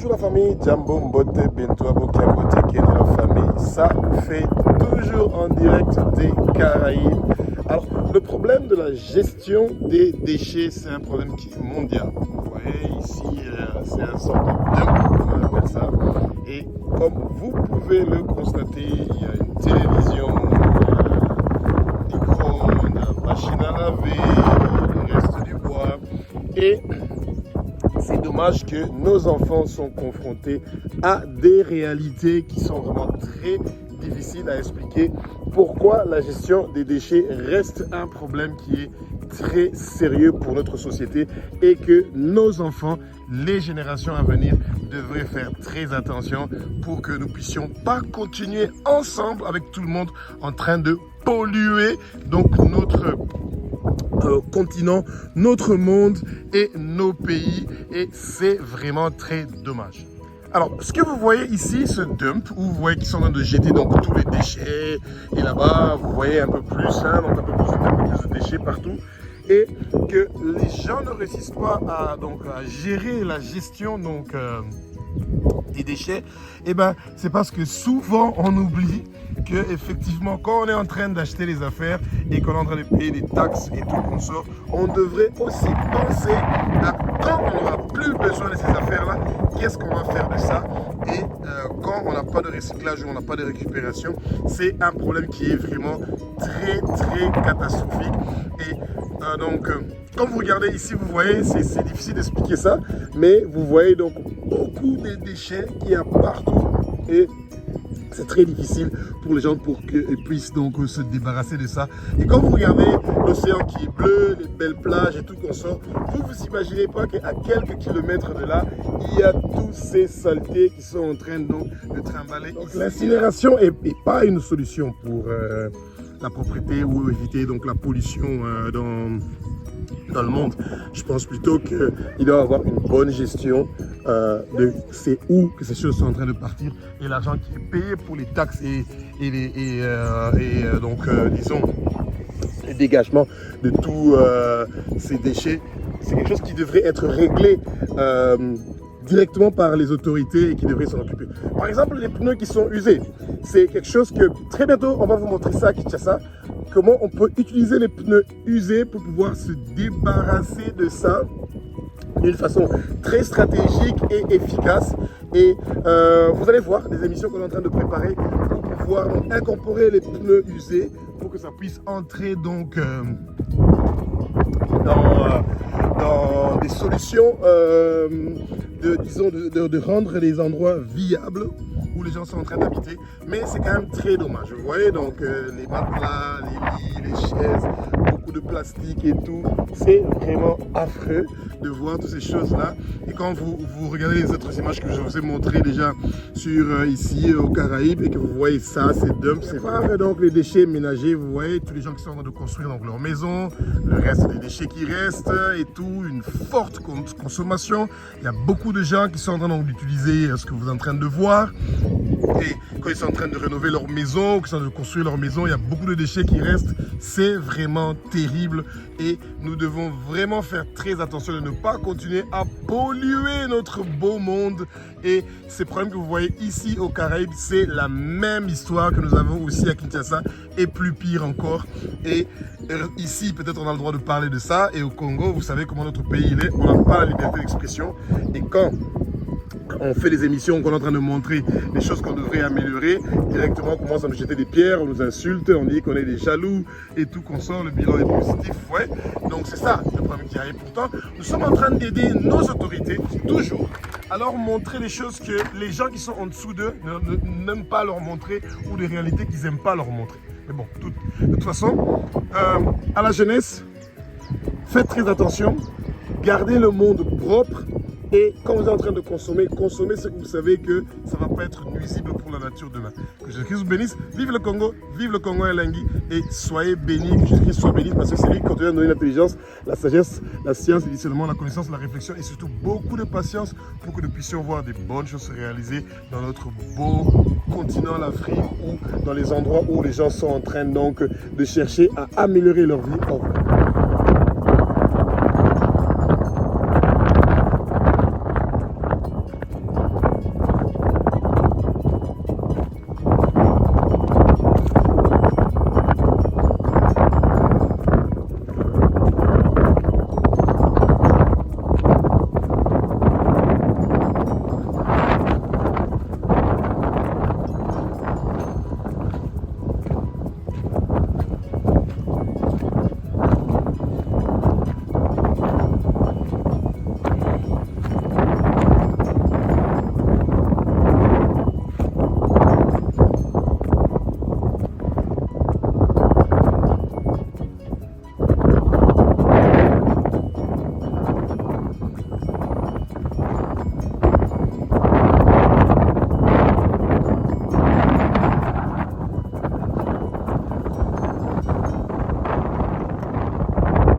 Bonjour la famille, Jambo Mbote, Bento Aboki Mbote, Kenny la famille. Ça fait toujours en direct des Caraïbes. Alors, le problème de la gestion des déchets, c'est un problème qui est mondial. Vous voyez ici, c'est un sort de dump, on appelle ça. Et comme vous pouvez le constater, il y a une télévision, des micro-ondes, machine à laver, il reste du bois. Et c'est dommage que nos enfants sont confrontés à des réalités qui sont vraiment très difficiles à expliquer. Pourquoi la gestion des déchets reste un problème qui est très sérieux pour notre société et que nos enfants, les générations à venir, devraient faire très attention pour que nous puissions pas continuer ensemble avec tout le monde en train de polluer donc notre continent, notre monde et nos pays, et c'est vraiment très dommage. Alors, ce que vous voyez ici, ce dump, où vous voyez qu'ils sont en train de jeter donc tous les déchets, et là-bas, vous voyez un peu plus, donc un peu plus de déchets partout, et que les gens ne réussissent pas à gérer la gestion des déchets, et ben c'est parce que souvent on oublie que effectivement quand on est en train d'acheter les affaires et qu'on est en train de payer des taxes et tout qu'on sort, on devrait aussi penser à quand on n'aura plus besoin de ces affaires-là, qu'est-ce qu'on va faire de ça. Et quand on n'a pas de recyclage ou on n'a pas de récupération, c'est un problème qui est vraiment très catastrophique. Et quand vous regardez ici, vous voyez, c'est difficile d'expliquer ça, mais vous voyez donc beaucoup de déchets qu'il y a partout et c'est très difficile pour les gens pour qu'ils puissent donc se débarrasser de ça. Et quand vous regardez l'océan qui est bleu, les belles plages et tout qu'on sort, vous imaginez pas qu'à quelques kilomètres de là, il y a toutes ces saletés qui sont en train donc de trimballer. Donc l'incinération est pas une solution pour la propreté ou éviter donc la pollution dans le monde. Je pense plutôt qu'il doit y avoir une bonne gestion de c'est où que ces choses sont en train de partir et l'argent qui est payé pour les taxes disons le dégagement de tous ces déchets, c'est quelque chose qui devrait être réglé directement par les autorités et qui devraient s'en occuper. Par exemple, les pneus qui sont usés, c'est quelque chose que très bientôt on va vous montrer ça à Kinshasa. Comment on peut utiliser les pneus usés pour pouvoir se débarrasser de ça d'une façon très stratégique et efficace. Et vous allez voir des émissions qu'on est en train de préparer pour pouvoir incorporer les pneus usés pour que ça puisse entrer donc dans des solutions de rendre les endroits viables où les gens sont en train d'habiter, mais c'est quand même très dommage. Vous voyez donc les matelas, les lits, les chaises, beaucoup de plastique et tout, c'est vraiment affreux de voir toutes ces choses-là. Et quand vous regardez les autres images que je vous ai montrées déjà sur ici aux Caraïbes et que vous voyez ça, c'est dump, c'est pas donc les déchets ménagers. Vous voyez tous les gens qui sont en train de construire donc leur maison, le reste des déchets qui restent et tout, une forte consommation. Il y a beaucoup de gens qui sont en train d'utiliser ce que vous êtes en train de voir. Et quand ils sont en train de rénover leur maison, qu'ils sont en train de construire leur maison, il y a beaucoup de déchets qui restent. C'est vraiment terrible et nous devons vraiment faire très attention de ne pas continuer à polluer notre beau monde. Et ces problèmes que vous voyez ici aux Caraïbes, c'est la même histoire que nous avons aussi à Kinshasa et plus pire encore. Et ici, peut-être on a le droit de parler de ça. Et au Congo, vous savez comment notre pays il est, on n'a pas la liberté d'expression. Et quand on fait des émissions, qu'on est en train de montrer les choses qu'on devrait améliorer, directement on commence à nous jeter des pierres, on nous insulte, on dit qu'on est des jaloux et tout qu'on sort, le bilan est positif, ouais. Donc c'est ça le problème qui arrive. Pourtant, nous sommes en train d'aider nos autorités, toujours, à leur montrer les choses que les gens qui sont en dessous d'eux n'aiment pas leur montrer ou des réalités qu'ils n'aiment pas leur montrer. Mais bon, de toute façon, à la jeunesse, faites très attention, gardez le monde propre. Et quand vous êtes en train de consommer ce que vous savez que ça ne va pas être nuisible pour la nature demain. Que Jésus-Christ vous bénisse. Vive le Congo et Lingui. Et soyez bénis, que Jésus-Christ soit béni parce que c'est lui qui continue à donner l'intelligence, la sagesse, la science, l'initiellement, la connaissance, la réflexion et surtout beaucoup de patience pour que nous puissions voir des bonnes choses se réaliser dans notre beau continent, l'Afrique, ou dans les endroits où les gens sont en train donc de chercher à améliorer leur vie. Au revoir.